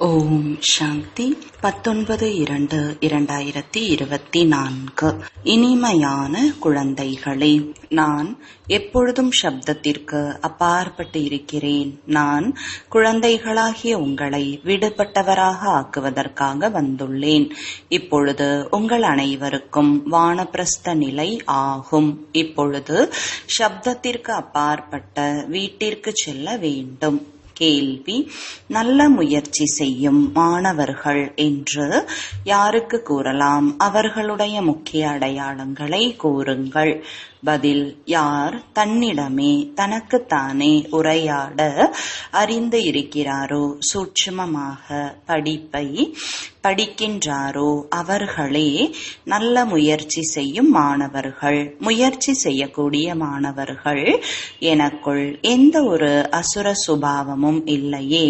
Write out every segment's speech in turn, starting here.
ஓம் சாந்தி 19/2/2024. இனிமையான குழந்தைகளே, நான் எப்பொழுதும் சப்தத்திற்கு அப்பாற்பட்டு இருக்கிறேன். நான் குழந்தைகளாகிய உங்களை விடுபட்டவராக ஆக்குவதற்காக வந்துள்ளேன். இப்பொழுது உங்கள் அனைவருக்கும் வானப்பிரஸ்த நிலை ஆகும். இப்பொழுது சப்தத்திற்கு அப்பாற்பட்ட வீட்டிற்கு செல்ல வேண்டும். கேள்வி: நல்ல முயற்சி செய்யும் மாணவர்கள் என்று யாருக்கு கூறலாம்? அவர்களுடைய முக்கிய அடையாளங்களை கூறுங்கள். பதில்: யார் தன்னிடமே தனக்குத்தானே உரையாட அறிந்து இருக்கிறாரோ, சூட்சுமமாக படிப்பை படிக்கின்றாரோ அவர்களே நல்ல முயற்சி செய்யும் மாணவர்கள். முயற்சி செய்யக்கூடிய மாணவர்கள், எனக்குள் எந்த ஒரு அசுர சுபாவமும் இல்லையே,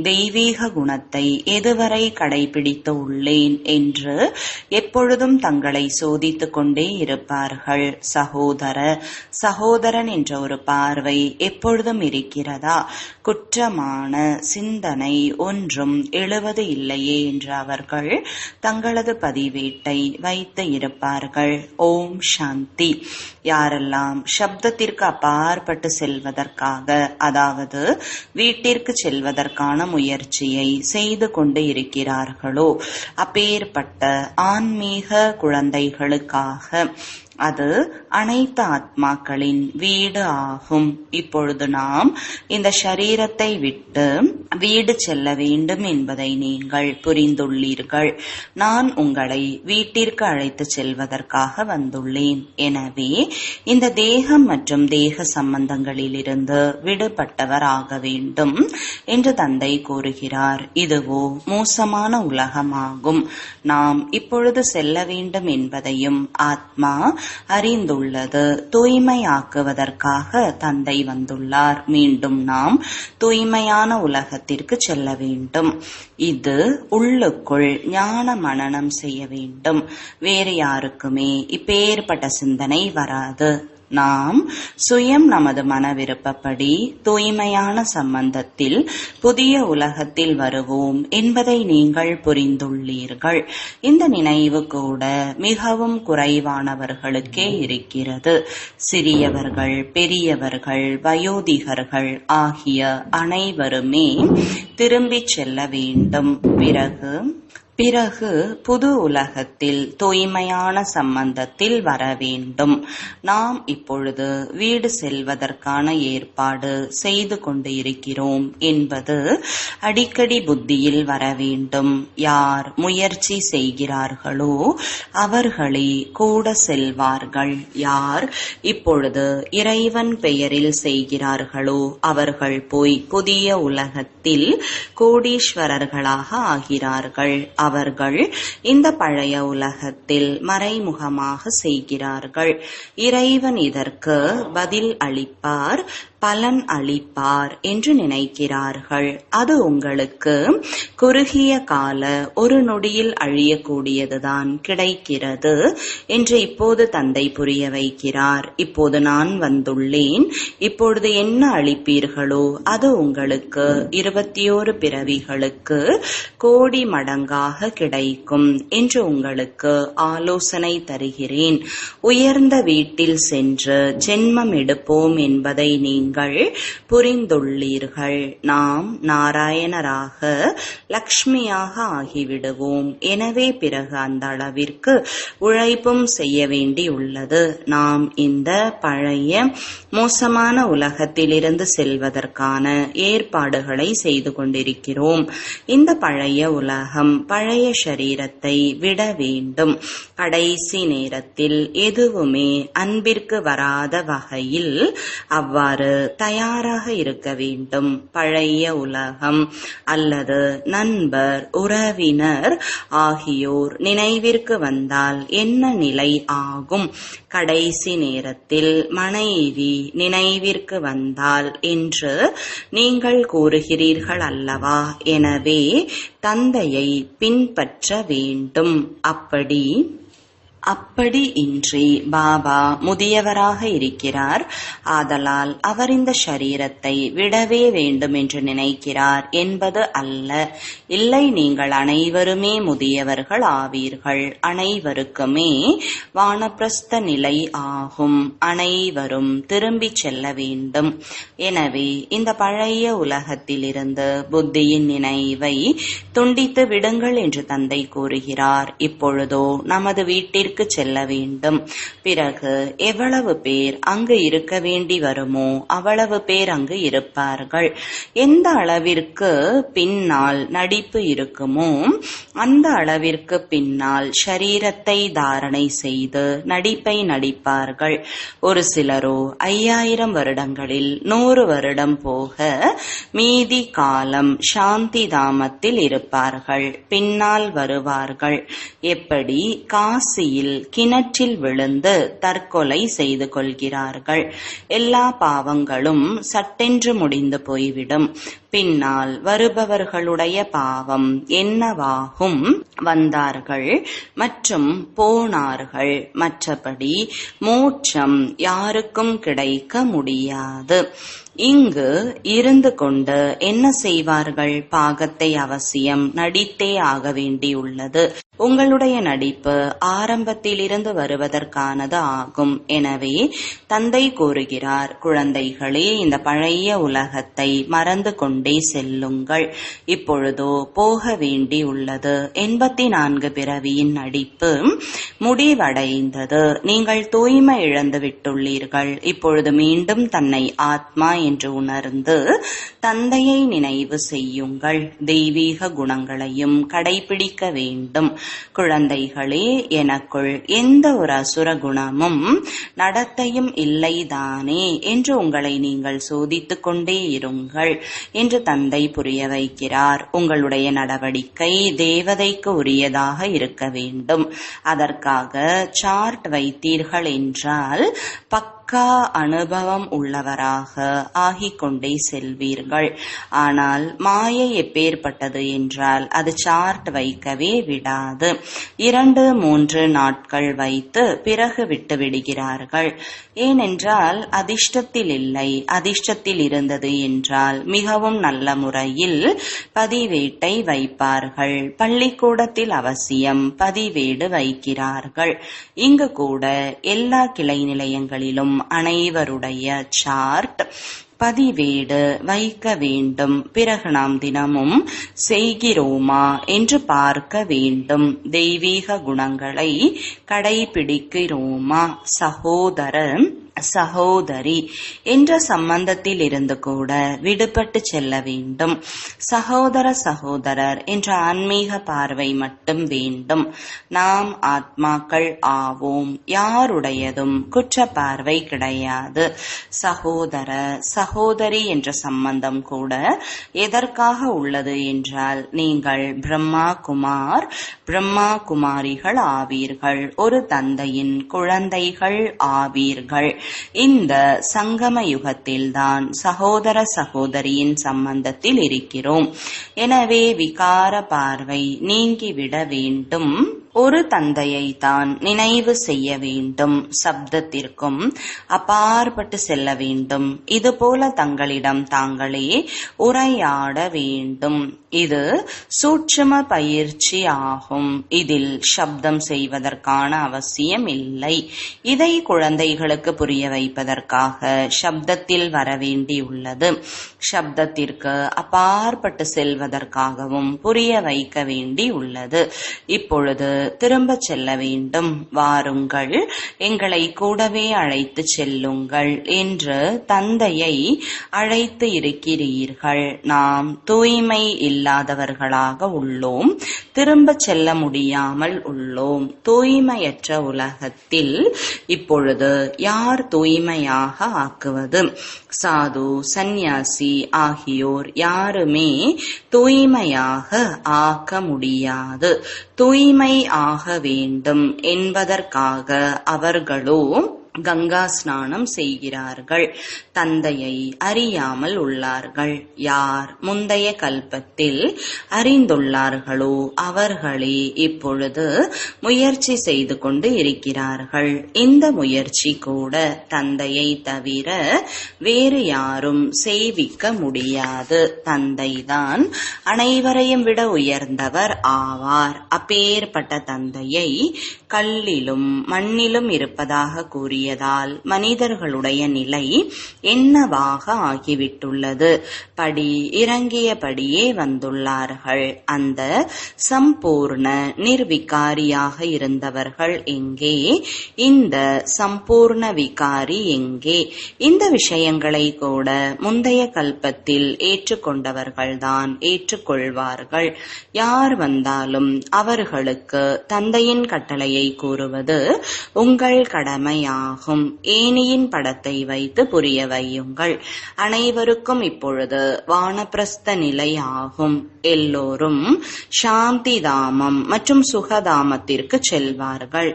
தெய்வீக குணத்தை எதுவரை கடைபிடித்து உள்ளேன் என்று எப்பொழுதும் தங்களை சோதித்துக் கொண்டே இருப்பார்கள். சகோதரன் என்ற ஒரு பார்வை எப்பொழுதும் இருக்கிறதா? குற்றமான சிந்தனை ஒன்றும் எழுவது இல்லையே என்று அவர்கள் தங்களது பதிவேட்டை வைத்து இருப்பார்கள். ஓம் சாந்தி. யாரெல்லாம் சப்தத்திற்கு அப்பாற்பட்டு செல்வதற்காக, அதாவது வீட்டிற்கு செல்வதற்கான முயற்சியை செய்து கொண்டு இருக்கிறார்களோ, அப்பேற்பட்ட ஆன்மீக குழந்தைகளுக்காக அது அனைத்து ஆத்மாக்களின் வீடு ஆகும். இப்பொழுது நாம் இந்த சரீரத்தை விட்டு வீடு செல்ல வேண்டும் என்பதை நீங்கள் புரிந்துள்ளீர்கள். நான் உங்களை வீட்டிற்கு அழைத்து செல்வதற்காக வந்துள்ளேன். எனவே இந்த தேகம் மற்றும் தேக சம்பந்தங்களிலிருந்து விடுபட்டவர் ஆக வேண்டும் என்று தந்தை கூறுகிறார். இதுவோ மோசமான உலகமாகும். நாம் இப்பொழுது செல்ல வேண்டும் என்பதையும் ஆத்மா அறிந்துள்ளது. தூய்மையாக்குவதற்காக தந்தை வந்துள்ளார். மீண்டும் நாம் தூய்மையான உலகத்திற்கு செல்ல வேண்டும். இது உள்ளுக்குள் ஞான மனனம் செய்ய வேண்டும். வேறு யாருக்குமே இப்பேற்பட்ட சிந்தனை வராது. நாம் சுயம் நமது மன விருப்பப்படி தூய்மையான சம்பந்தத்தில் புதிய உலகத்தில் வருவோம் என்பதை நீங்கள் புரிந்துள்ளீர்கள். இந்த நினைவு கூட மிகவும் குறைவானவர்களுக்கே இருக்கிறது. சிறியவர்கள், பெரியவர்கள், வயோதிகர்கள் ஆகிய அனைவருமே திரும்பிச் செல்ல வேண்டும். பிறகு புது உலகத்தில் தூய்மையான சம்பந்தத்தில் வர வேண்டும். நாம் இப்பொழுது வீடு செல்வதற்கான ஏற்பாடு செய்து கொண்டு இருக்கிறோம் என்பது அடிக்கடி புத்தியில் வர வேண்டும். யார் முயற்சி செய்கிறார்களோ அவர்களே கூட செல்வார்கள். யார் இப்பொழுது இறைவன் பெயரில் செய்கிறார்களோ அவர்கள் போய் புதிய உலகத்தில் கோடீஸ்வரர்களாக ஆகிறார்கள். அவர்கள் இந்த பழைய உலகத்தில் மறைமுகமாக செய்கிறார்கள். இறைவன் இதற்கு பதில் அளிப்பார், பலன் அளிப்பார் என்று நினைக்கிறார்கள். அது உங்களுக்கு குறுகிய கால ஒரு நொடியில் அழியக்கூடியதுதான் கிடைக்கிறது என்று இப்போது தந்தை புரிய வைக்கிறார். இப்போது நான் வந்துள்ளேன். இப்பொழுது என்ன அளிப்பீர்களோ அது உங்களுக்கு 21 பிறவிகளுக்கு கோடி மடங்காக கிடைக்கும் என்று உங்களுக்கு ஆலோசனை தருகிறேன். உயர்ந்த வீட்டில் சென்று ஜென்மம் எடுப்போம் என்பதை நீங்கள் புரிந்துள்ளீர்கள். நாம் நாராயணராக, லக்ஷ்மியாக ஆகிவிடுவோம். எனவே பிறகு அந்த அளவிற்கு உழைப்பும் செய்ய வேண்டியுள்ளது. நாம் இந்த பழைய மோசமான உலகத்திலிருந்து செல்வதற்கான ஏற்பாடுகளை செய்து கொண்டிருக்கிறோம். இந்த பழைய உலகம், பழைய சரீரத்தை விட வேண்டும். கடைசி நேரத்தில் எதுவுமே அன்பிற்கு வராத வகையில் அவ்வாறு தயாராக இருக்க வேண்டும். பழைய உலகம் அல்லது நண்பர், உறவினர் ஆகியோர் நினைவிற்கு வந்தால் என்ன நிலை ஆகும்? கடைசி நேரத்தில் மனைவி நினைவிற்கு வந்தால் என்று நீங்கள் கூறுகிறீர்கள் அல்லவா? எனவே தந்தையை பின்பற்ற வேண்டும். அப்படி அப்படி இன்றி பாபா முதியவராக இருக்கிறார், ஆதலால் அவர் இந்த ஷரீரத்தை விடவே வேண்டும் என்று நினைக்கிறார் என்பது அல்ல. இல்லை, நீங்கள் அனைவருமே முதியவர்கள் ஆவீர்கள். அனைவருக்குமே வானப்பிரஸ்த நிலை ஆகும். அனைவரும் திரும்பி செல்ல வேண்டும். எனவே இந்த பழைய உலகத்திலிருந்து புத்தியின் நினைவை துண்டித்து விடுங்கள் என்று தந்தை கூறுகிறார். இப்பொழுதோ நமது வீட்டிற்கு செல்ல வேண்டும். பிறகு எவ்வளவு பேர் அங்கு இருக்க வேண்டி வருமோ அவ்வளவு பேர் அங்கு இருப்பார்கள். எந்த அளவிற்கு பின்னால் நடிப்பு இருக்குமோ அந்த அளவிற்கு பின்னால் ஷரீரத்தை தாரணை செய்து நடிப்பை நடிப்பார்கள். ஒரு சிலரோ 5000 வருடங்களில் 100 வருடம் போக மீதி காலம் சாந்தி தாமத்தில் இருப்பார்கள். பின்னால் வருவார்கள். எப்படி காசியில் கிணற்றில் விழுந்து தற்கொலை செய்து கொள்கிறார்கள். எல்லா பாவங்களும் சட்டென்று முடிந்து போய்விடும். பின்னால் வருபவர்களுடைய பாவம் என்னவாகும்? வந்தார்கள் மற்றும் போனார்கள். மற்றபடி மோட்சம் யாருக்கும் கிடைக்க முடியாது. இங்கு இருந்து கொண்டு என்ன செய்வார்கள்? பாகத்தை அவசியம் நடித்தே ஆக வேண்டியுள்ளது. உங்களுடைய நடிப்பு ஆரம்பத்திலிருந்து வருவதற்கானது ஆகும். எனவே தந்தை கூறுகிறார், குழந்தைகளே, இந்த பழைய உலகத்தை மறந்து கொண்டே செல்லுங்கள். இப்பொழுதோ போக வேண்டியுள்ளது. 84 பிறவியின் நடிப்பு முடிவடைந்தது. நீங்கள் தூய்மை இழந்து விட்டுள்ளீர்கள். இப்பொழுது மீண்டும் தன்னை ஆத்மா என்று உணர்ந்து தந்தையை நினைவு செய்யுங்கள். தெய்வீக குணங்களையும் கடைபிடிக்க வேண்டும். குழந்தைகளே, எனக்குள் எந்த ஒரு அசுர குணமும் நடத்தையும் இல்லைதானே என்று உங்களை நீங்கள் சோதித்துக் கொண்டே இருங்கள் என்று தந்தை புரிய வைக்கிறார். உங்களுடைய நடவடிக்கை தேவதைக்கு உரியதாக இருக்க வேண்டும். அதற்காக சார்ட் வைத்தீர்கள் என்றால் பக்கா அனுபவம் உள்ளவராக ஆகிக்கொண்டே செல்வீர்கள். ஆனால் மாயை எப்பேற்பட்டது என்றால் அது சார்ட் வைக்கவே விடாது. 2-3 நாட்கள் வைத்து பிறகு விட்டு விடுகிறார்கள். ஏனென்றால் அதிர்ஷ்டத்தில் இல்லை. அதிர்ஷ்டத்தில் இருந்தது என்றால் மிகவும் நல்ல முறையில் பதிவேட்டை வைப்பார்கள். பள்ளிக்கூடத்தில் அவசியம் பதிவேடு வைக்கிறார்கள். இங்கு கூட எல்லா கிளை நிலையங்களிலும் அனைவருடைய சார்ட் பதிவேடு வைக்க வேண்டும். பிறகு நாம் தினமும் செய்கிறோமா என்று பார்க்க வேண்டும். தெய்வீக குணங்களை கடைபிடிக்கிறோமா? சகோதரர் சகோதரி என்ற சம்பந்தத்தில் இருந்து கூட விடுபட்டு செல்ல வேண்டும். சகோதர சகோதரர் என்ற ஆன்மீக பார்வை மட்டும் வேண்டும். நாம் ஆத்மாக்கள் ஆவோம். யாருடையதும் குற்ற பார்வை கிடையாது. சகோதர சகோதரி என்ற சம்பந்தம் கூட எதற்காக உள்ளது என்றால் நீங்கள் பிரம்மா குமார் பிரம்மா குமாரிகள் ஆவீர்கள். ஒரு தந்தையின் குழந்தைகள் ஆவீர்கள். இந்த சங்கம யுகத்தில்தான் சகோதர சகோதரியின் சம்பந்தத்தில் இருக்கிறோம். எனவே விகார பார்வை நீங்கிவிட வேண்டும். ஒரு தந்தையை தான் நினைவு செய்ய வேண்டும். சப்தத்திற்கும் அப்பாற்பட்டு செல்ல வேண்டும். இதுபோல தங்களிடம் தாங்களே உரையாட வேண்டும். இது சூட்சும பயிற்சி ஆகும். இதில் சப்தம் செய்வதற்கான அவசியம் இல்லை. இதை குழந்தைகளுக்கு புரிய வைப்பதற்காக சப்தத்தில் வர வேண்டியுள்ளது. சப்தத்திற்கு அப்பாற்பட்டு செல்வதற்காகவும் புரிய வைக்க வேண்டியுள்ளது. இப்பொழுது திரும்ப செல்ல வேண்டும். வாருங்கள், எங்களை கூடவே அழைத்து செல்லுங்கள் என்று தந்தையை அழைத்து இருக்கிறீர்கள். நாம் தூய்மை இல்லாதவர்களாக உள்ளோம். திரும்ப செல்ல முடியாமல் உள்ளோம். தூய்மையற்ற உலகத்தில் இப்பொழுது யார் தூய்மையாக ஆக்குவது? சாது, சந்நியாசி ஆகியோர் யாருமே தூய்மையாக ஆக்க முடியாது. தூய்மை ஆக வேண்டும் என்பதற்காக அவர்களோ கங்கா ஸ்நானம் செய்கிறார்கள். தந்தையை அறியாமல் உள்ளார்கள். யார் முந்தைய கல்பத்தில் அறிந்துள்ளார்களோ அவர்களே இப்பொழுது முயற்சி செய்து கொண்டு இருக்கிறார்கள். இந்த முயற்சி கூட தந்தையை தவிர வேறு யாரும் செய்விக்க முடியாது. தந்தைதான் அனைவரையும் விட உயர்ந்தவர் ஆவார். அப்பேற்பட்ட தந்தையை கல்லிலும் மண்ணிலும் இருப்பதாக கூறியதால் மனிதர்களுடைய நிலை என்னவாக ஆகிவிட்டுள்ளது? படி இறங்கியபடியே வந்துள்ளார்கள். அந்த சம்பூர்ண நிர்விகாரியாக இருந்தவர்கள் எங்கே? இந்த சம்பூர்ண விகாரி எங்கே? இந்த விஷயங்களை கூட முந்தைய கல்பத்தில் ஏற்றுக்கொண்டவர்கள்தான் ஏற்றுக்கொள்வார்கள். யார் வந்தாலும் அவர்களுக்கு தந்தையின் கட்டளையை கூறுவது உங்கள் கடமையாகும். ஏனியின் படத்தை வைத்து புரிய வையுங்கள். அனைவருக்கும் இப்பொழுது வானப்பிரஸ்த நிலை ஆகும். எல்லோரும் சாந்தி தாமம் மற்றும் சுகதாமத்திற்கு செல்வார்கள்.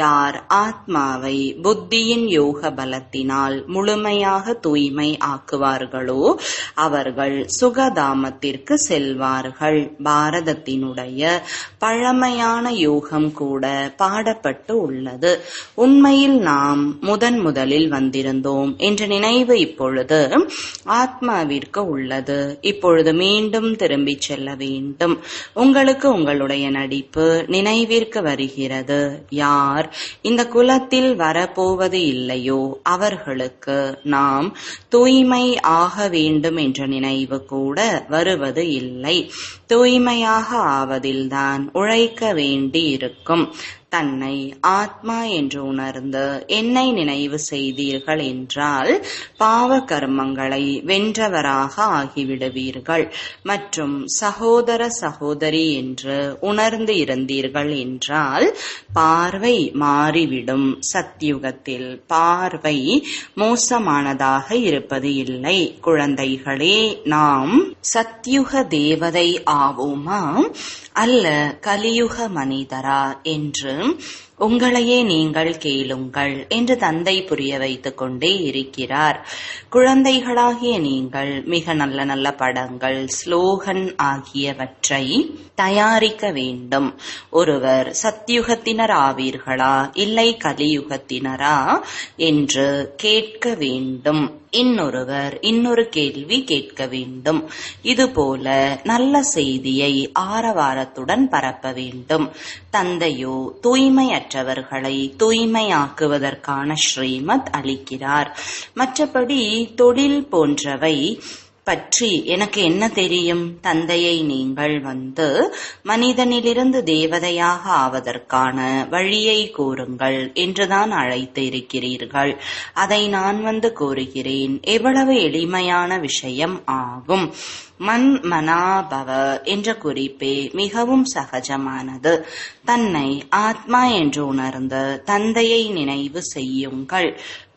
யார் ஆத்மாவை புத்தியின் யோக பலத்தினால் முழுமையாக தூய்மை ஆக்குவார்களோ அவர்கள் சுகதாமத்திற்கு செல்வார்கள். பாரதத்தினுடைய பழமையான யோகம் கூட பாடப்பட்டு உள்ளது. உண்மையில் நாம் முதலில் வந்திருந்தோம் என்ற நினைவு இப்பொழுது ஆத்மாவிற்கு உள்ளது. இப்பொழுது மீண்டும் திரும்பி செல்ல வேண்டும். உங்களுக்கு உங்களுடைய நடிப்பு நினைவிற்கு வருகிறது. யார் இந்த குலத்தில் வரப்போவது இல்லையோ அவர்களுக்கு நாம் தூய்மை ஆக வேண்டும் என்ற நினைவு கூட வருவது இல்லை. தூய்மையாக ஆவதில்தான் உழைக்க வேண்டி இருக்கும். தன்னை ஆத்மா என்று உணர்ந்து என்னை நினைவு செய்தீர்கள் என்றால் பாவ கர்மங்களை வென்றவராக ஆகிவிடுவீர்கள். மற்றும் சகோதர சகோதரி என்று உணர்ந்து இருந்தீர்கள் என்றால் பார்வை மாறிவிடும். சத்யுகத்தில் பார்வை மோசமானதாக இருப்பது இல்லை. குழந்தைகளே, நாம் சத்யுக தேவதை ஆவோமா அல்ல கலியுக மனிதரா என்று உங்களையே நீங்கள் கேளுங்கள் என்று தந்தை புரிய வைத்துக் கொண்டே இருக்கிறார். குழந்தைகளாகிய நீங்கள் மிக நல்ல நல்ல படங்கள், ஸ்லோகன் ஆகியவற்றை தயாரிக்க வேண்டும். ஒருவர் சத்யுகத்தினர் ஆவீர்களா இல்லை கலியுகத்தினரா என்று கேட்க வேண்டும். இன்னொருவர் இன்னொரு கேள்வி கேட்க வேண்டும். இதுபோல நல்ல செய்தியை ஆரவாரத்துடன் பரப்ப வேண்டும். தந்தையோ தூய்மையற்றவர்களை தூய்மையாக்குவதற்கான ஸ்ரீமத் அளிக்கிறார். மற்றபடி தொழில் போன்றவை பற்றி எனக்கு என்ன தெரியும்? தந்தையை நீங்கள் வந்து மனிதனிலிருந்து தேவதையாக ஆவதற்கான வழியை கூறுங்கள் என்றுதான் அழைத்து இருக்கிறீர்கள். அதை நான் வந்து கூறுகிறேன். எவ்வளவு எளிமையான விஷயம் ஆகும். மன் மனாபவ என்ற குறிப்பே மிகவும் சகஜமானது. தன்னை ஆத்மா என்று உணர்ந்து தந்தையை நினைவு செய்யுங்கள்.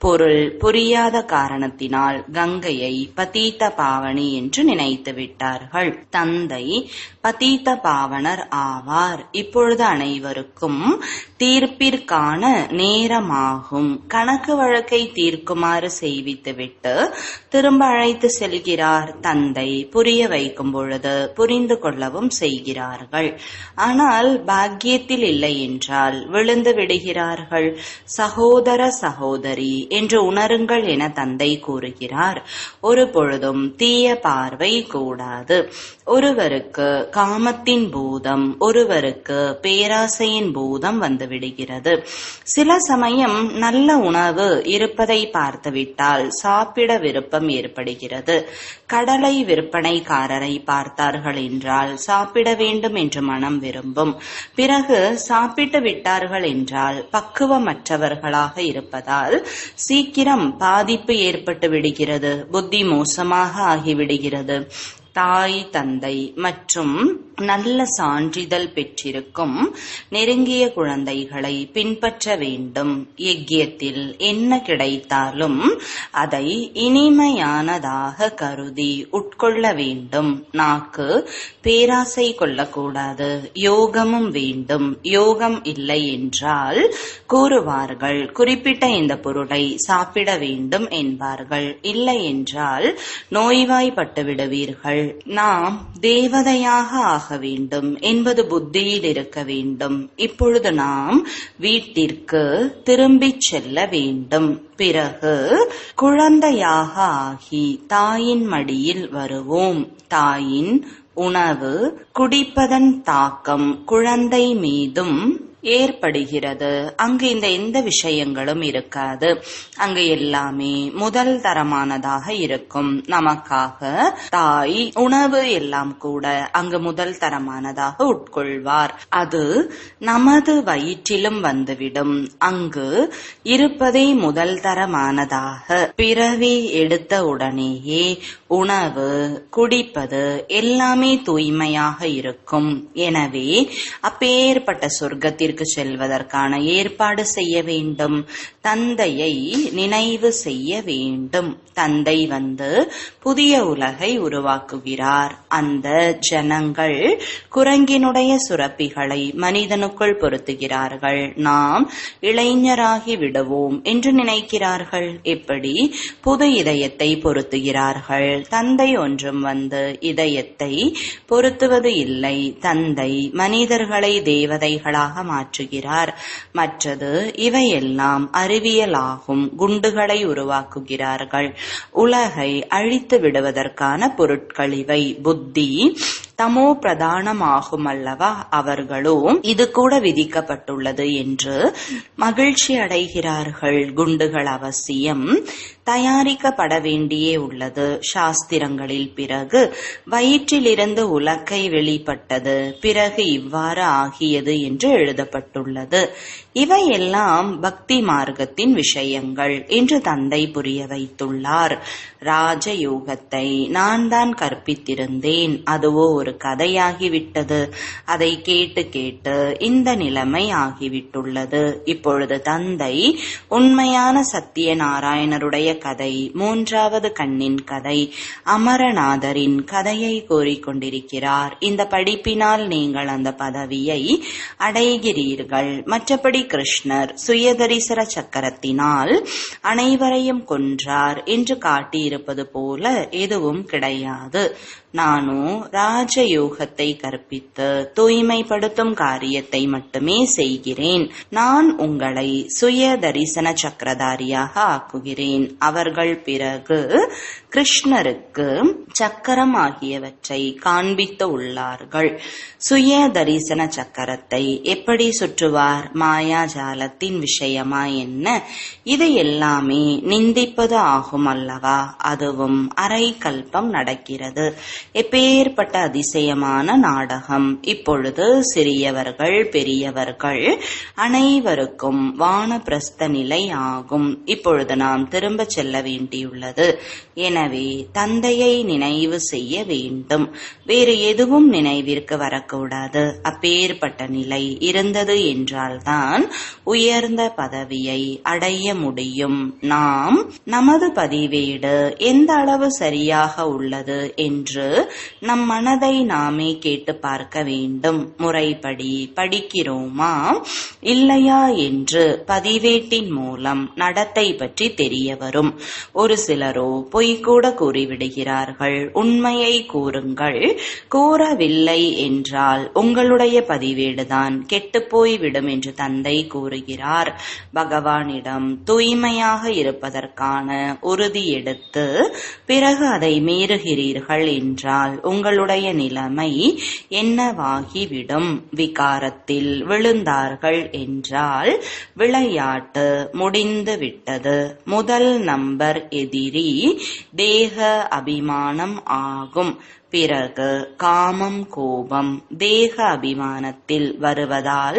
பொருள் புரியாத காரணத்தினால் கங்கையை பதீத பாவனி என்று நினைத்து விட்டார்கள். தந்தை பதீத பாவனர் ஆவார். இப்பொழுது அனைவருக்கும் தீர்ப்பிற்கான நேரமாகும். கணக்கு வழக்கை தீர்க்குமாறு செய்வித்துவிட்டு திரும்ப அழைத்து செல்கிறார். தந்தை புரிய வைக்கும் பொழுது புரிந்து கொள்ளவும் செய்கிறார்கள். ஆனால் பாக்கியத்தில் இல்லை என்றால் விழுந்து விடுகிறார்கள். சகோதர சகோதரி என்று உணருங்கள் என தந்தை கூறுகிறார். ஒரு பொழுதும் தீய பார்வை கூடாது. ஒருவருக்கு காமத்தின் பூதம், ஒருவருக்கு பேராசையின் பூதம் வந்து விடுகிறது. சில சமயம் நல்ல உணவு இருப்பதை பார்த்துவிட்டால் சாப்பிட விருப்பம் ஏற்படுகிறது. கடலை விற்பனைக்காரரை பார்த்தார்கள் என்றால் சாப்பிட வேண்டும் என்று மனம் விரும்பும். பிறகு சாப்பிட்டு விட்டார்கள் என்றால் பக்குவமற்றவர்களாக இருப்பதால் சீக்கிரம் பாதிப்பு ஏற்பட்டு விடுகிறது. புத்தி மோசமாக ஆகிவிடுகிறது. தாய் தந்தை மற்றும் நல்ல சான்றிதழ் பெற்றிருக்கும் நெருங்கிய குழந்தைகளை பின்பற்ற வேண்டும். யஜ்யத்தில் என்ன கிடைத்தாலும் அதை இனிமையானதாக கருதி உட்கொள்ள வேண்டும். நாக்கு பேராசை கொள்ளக்கூடாது. யோகமும் வேண்டும். யோகம் இல்லை என்றால் கூறுவார்கள், குறிப்பிட்ட இந்த பொருளை சாப்பிட வேண்டும் என்பார்கள். இல்லை என்றால் நோய்வாய்ப்பட்டு விடுவீர்கள். நாம் தேவதையாக ஆக வேண்டும் என்பது புத்தியில் இருக்க வேண்டும். இப்பொழுது நாம் வீட்டிற்கு திரும்பிச் செல்ல வேண்டும். பிறகு குழந்தையாக ஆகி தாயின் மடியில் வருவோம். தாயின் உணவு குடிப்பதன் தாக்கம் குழந்தை மீதும் ஏற்படுகிறது. அங்கு இந்த எந்த விஷயங்களும் இருக்காது. அங்கு எல்லாமே முதல் தரமானதாக இருக்கும். நமக்காக தாய் உணவு எல்லாம் கூட அங்கு முதல் தரமானதாக உட்கொள்வார். அது நமது வயிற்றிலும் வந்துவிடும். அங்கு இருப்பதே முதல் தரமானதாக. பிறவி எடுத்த உடனேயே உணவு குடிப்பது எல்லாமே தூய்மையாக இருக்கும். எனவே அப்பேற்பட்ட சொர்க்கத்தில் செல்வதற்கான ஏற்பாடு செய்ய வேண்டும். தந்தையை நினைவு செய்ய வேண்டும். தந்தை வந்து புதிய உலகை உருவாக்குகிறார். அந்த ஜனங்கள் குரங்கினுடைய சுரப்பிகளை மனிதனுக்குள் பொருத்துகிறார்கள். நாம் இளைஞராகி விடுவோம் என்று நினைக்கிறார்கள். எப்படி புது இதயத்தை பொருத்துகிறார்கள். தந்தை ஒன்றும் வந்து இதயத்தை பொருத்துவது இல்லை. தந்தை மனிதர்களை தேவதைகளாக மாற்றுகிறார். மற்றது இவையெல்லாம் அறிவியலாகும். குண்டுகளை உருவாக்குகிறார்கள். உலகை அழித்து விடுவதற்கான பொருட்கள் இவை. புத்தி தமோ பிரதானமாகும் அல்லவா. அவர்களோ இது கூட விதிக்கப்பட்டுள்ளது என்று மகிழ்ச்சி அடைகிறார்கள். குண்டுகள் அவசியம் தயாரிக்கப்பட வேண்டியே உள்ளது. சாஸ்திரங்களில் பிறகு வயிற்றிலிருந்து உலக்கை வெளிப்பட்டது, பிறகு இவ்வாறு ஆகியது என்று எழுதப்பட்டுள்ளது. இவையெல்லாம் பக்தி மார்க்கத்தின் விஷயங்கள் என்று தந்தை புரிய வைத்துள்ளார். ராஜயோகத்தை நான் தான் கற்பித்திருந்தேன். அதுவோ ஒரு கதையாகிவிட்டது. அதை கேட்டு கேட்டு இந்த நிலைமை ஆகிவிட்டுள்ளது. இப்பொழுது தந்தை உண்மையான சத்தியநாராயணருடைய கதை, மூன்றாவது கண்ணின் கதை, அமரநாதரின் கதையை கூறிக்கொண்டிருக்கிறார். இந்த படிப்பினால் நீங்கள் அந்த பதவியை அடைகிறீர்கள். மற்றபடி கிருஷ்ணர் சுயதரிசன சக்கரத்தினால் அனைவரையும் கொன்றார் என்று காட்டியிருப்பது போல எதுவும் கிடையாது. நானோ ராஜயோகத்தை கற்பித்து தூய்மைப்படுத்தும் காரியத்தை மட்டுமே செய்கிறேன். நான் உங்களை சுய தரிசன சக்கரதாரியாக ஆக்குகிறேன். அவர்கள் பிறகு கிருஷ்ணருக்கு சக்கரம் ஆகியவற்றை காண்பித்து உள்ளார்கள். சுய தரிசன சக்கரத்தை எப்படி சுற்றுவார்? மாயாஜாலத்தின் விஷயமா என்ன? இது எல்லாமே நிந்திப்பது ஆகும் அல்லவா. அதுவும் அரை கல்பம் நடக்கிறது. எப்பேற்பட்ட அதிசயமான நாடகம். இப்பொழுது சிறியவர்கள் பெரியவர்கள் அனைவருக்கும் வானப்பிரஸ்த நிலை ஆகும். இப்பொழுது நாம் திரும்ப செல்ல வேண்டியுள்ளது. எனவே தந்தையை நினைவு செய்ய வேண்டும். வேறு எதுவும் நினைவிற்கு வரக்கூடாது. அப்பேற்பட்ட நிலை இருந்தது என்றால்தான் உயர்ந்த பதவியை அடைய முடியும். நாம் நமது பதிவேடு எந்த அளவு சரியாக உள்ளது என்று நம் மனதை நாமே கேட்டு பார்க்க வேண்டும். முறைப்படி படிக்கிறோமா இல்லையா என்று பதிவேட்டின் மூலம் நடத்தை பற்றி தெரிய வரும். ஒரு சிலரோ பொய்கூட கூறிவிடுகிறார்கள். உண்மையை கூறுங்கள். கூறவில்லை என்றால் உங்களுடைய பதிவேடுதான் கெட்டுப்போய்விடும் என்று தந்தை கூறுகிறார். பகவானிடம் தூய்மையாக இருப்பதற்கான உறுதி எடுத்து பிறகு அதை மீறுகிறீர்கள் என்றால் உங்களுடைய நிலைமை என்னவாகிவிடும்? விகாரத்தில் விழுந்தார்கள் என்றால் விளையாட்டு முடிந்து விட்டது. முதல் நம்பர் எதிரி தேக அபிமானம் ஆகும். பிறகு காமம் கோபம் தேக அபிமானத்தில் வருவதால்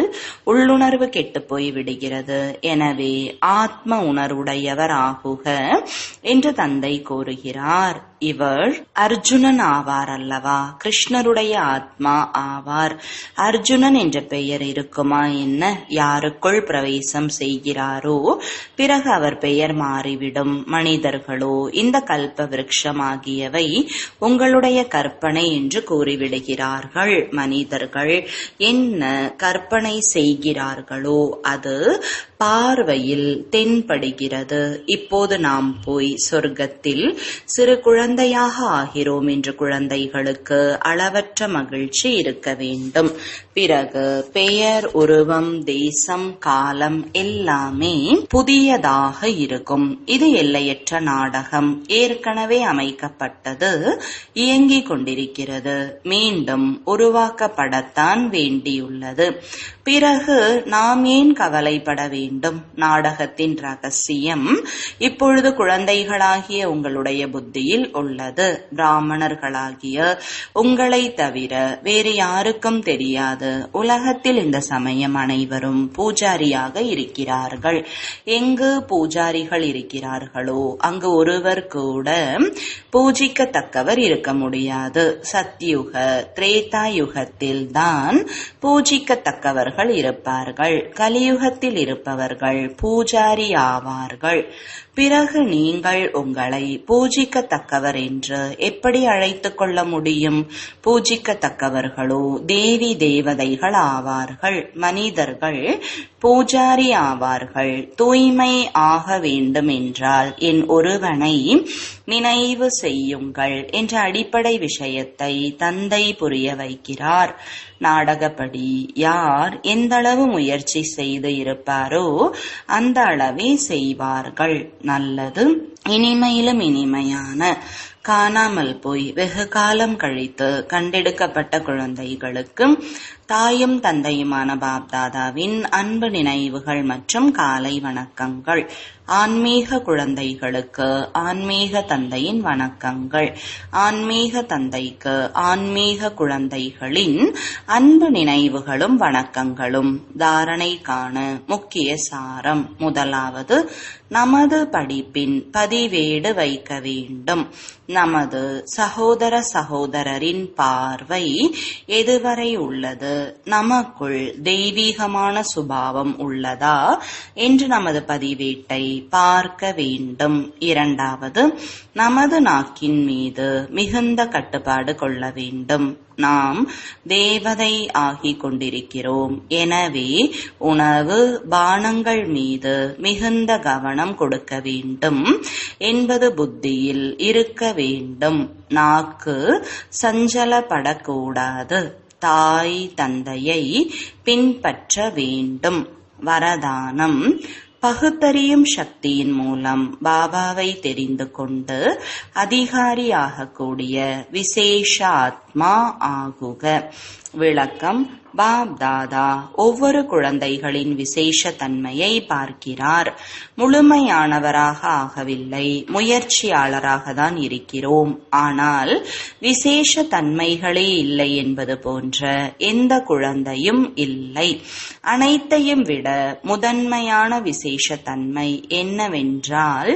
உள்ளுணர்வு கெட்டுப்போய் விடுகிறது. எனவே ஆத்ம உணர்வுடையவர் ஆகுக என்று தந்தை கூறுகிறார். இவர் அர்ஜுனன் ஆவார் அல்லவா? கிருஷ்ணருடைய ஆத்மா ஆவார். அர்ஜுனன் என்ற பெயர் இருக்குமா என்ன? யாருக்குள் பிரவேசம் செய்கிறாரோ பிறகு அவர் பெயர் மாறிவிடும். மனிதர்களோ இந்த கல்ப விருட்சமாகியவை உங்களுடைய கற்பனை என்று கூறிவிடுகிறார்கள். மனிதர்கள் என்ன கற்பனை செய்கிறார்களோ அது பார்வையில் தென்படுகிறது. இப்போது நாம் போய் சொர்க்கத்தில் சிறு குழந்தையாக ஆகிறோம் என்று குழந்தைகளுக்கு அளவற்ற மகிழ்ச்சி இருக்க வேண்டும். பிறகு பெயர், உருவம், தேசம், காலம் எல்லாமே புதியதாக இருக்கும். இது எல்லையற்ற நாடகம். ஏற்கனவே அமைக்கப்பட்டது, இயங்கிக் கொண்டிருக்கிறது, மீண்டும் உருவாக்கப்படத்தான் வேண்டியுள்ளது. பிறகு நாம் ஏன் கவலைப்பட வேண்டும்? நாடகத்தின் ரகசியம் இப்பொழுது குழந்தைகளாகிய உங்களுடைய புத்தியில் உள்ளது. பிராமணர்களாகிய உங்களை தவிர வேறு யாருக்கும் தெரியாது. உலகத்தில் இந்த சமயம் அனைவரும் பூஜாரியாக இருக்கிறார்கள். எங்கு பூஜாரிகள் இருக்கிறார்களோ அங்கு ஒருவர் கூட பூஜிக்கத்தக்கவர் இருக்க முடியாது. சத்யுக திரேதா யுகத்தில் தான் பூஜிக்கத்தக்கவர்கள் இருப்பார்கள். கலியுகத்தில் இருப்பவர்கள் பூஜாரி ஆவார்கள். பிறகு நீங்கள் உங்களை பூஜிக்கத்தக்கவர் என்று எப்படி அழைத்துக் கொள்ள முடியும்? பூஜிக்கத்தக்கவர்களோ தேவி தேவதைகள் ஆவார்கள். மனிதர்கள் பூஜாரி ஆவார்கள். தூய்மை ஆக வேண்டும் என்றால் என் ஒருவனை நினைவு செய்யுங்கள் என்ற அடிப்படை விஷயத்தை தந்தை புரிய வைக்கிறார். நாடகப்படி யார் எந்தளவு முயற்சி செய்து இருப்பாரோ அந்த அளவே செய்வார்கள். நல்லது, இனிமையிலும் இனிமையான காணாமல் போய் வெகு காலம் கழித்து கண்டெடுக்கப்பட்ட குழந்தைகளுக்கு தாயும் தந்தையுமான பாப்தாதாவின் அன்பு நினைவுகள் மற்றும் காலை வணக்கங்கள். ஆன்மீக குழந்தைகளுக்கு ஆன்மீக தந்தையின் வணக்கங்கள். ஆன்மீக தந்தைக்கு ஆன்மீக குழந்தைகளின் அன்பு நினைவுகளும் வணக்கங்களும். தாரணைக்கான முக்கிய சாரம். முதலாவது, நமது படிப்பின் பதிவேடு வைக்க வேண்டும். நமது சகோதர சகோதரரின் பார்வை எதுவரை உள்ளது? நமக்குள் தெய்வீகமான சுபாவம் உள்ளதா என்று நமது பதிவேட்டை பார்க்க வேண்டும். இரண்டாவது, நமது நாக்கின் மீது மிகுந்த கட்டுப்பாடு கொள்ள வேண்டும். நாம் தேவதை ஆகிக் கொண்டிருக்கிறோம். எனவே உணவு பானங்கள் மீது மிகுந்த கவனம் கொடுக்க வேண்டும் என்பது புத்தியில் இருக்க வேண்டும். நாக்கு சஞ்சலப்படக்கூடாது. தாய் தந்தையை பின்பற்ற வேண்டும். வரதானம். பகுத்தறியும் சக்தியின் மூலம் பாபாவை தெரிந்து கொண்டு அதிகாரியாகக்கூடிய விசேஷ ஆத்மா ஆகுக. விளக்கம். பாப் தாதா ஒவ்வொரு குழந்தைகளின் விசேஷ தன்மையை பார்க்கிறார். முழுமையானவராக ஆகவில்லை, முயற்சியாளராக தான் இருக்கிறோம். ஆனால் விசேஷ தன்மைகளே இல்லை என்பது போன்ற எந்த குழந்தையும் இல்லை. அனைத்தையும் விட முதன்மையான விசேஷ தன்மை என்னவென்றால்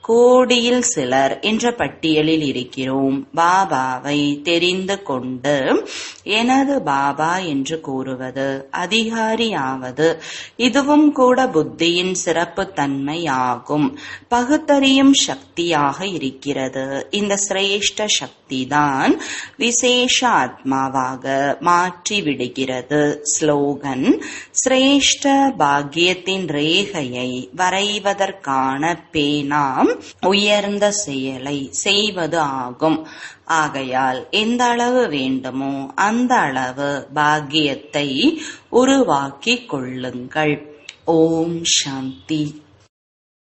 கோடியில் சிலர் என்ற பட்டியலில் இருக்கிறோம். பாபாவை தெரிந்து கொண்டு எனது பாபா என்று கூறுவது, அதிகாரியாவது, இதுவும் கூட புத்தியின் சிறப்பு தன்மை ஆகும். பகுத்தறியும் சக்தியாக இருக்கிறது. இந்த சிரேஷ்ட சக்தி தான் விசேஷ ஆத்மாவாக மாற்றி விடுகிறது. ஸ்லோகன். சிரேஷ்ட பாக்கியத்தின் ரேகையை வரைவதற்கான பேனா உயர்ந்த செயலை செய்வது ஆகும். ஆகையால் எந்த அளவு வேண்டுமோ அந்த அளவு பாக்கியத்தை உருவாக்கிக் கொள்ளுங்கள். ஓம் சாந்தி.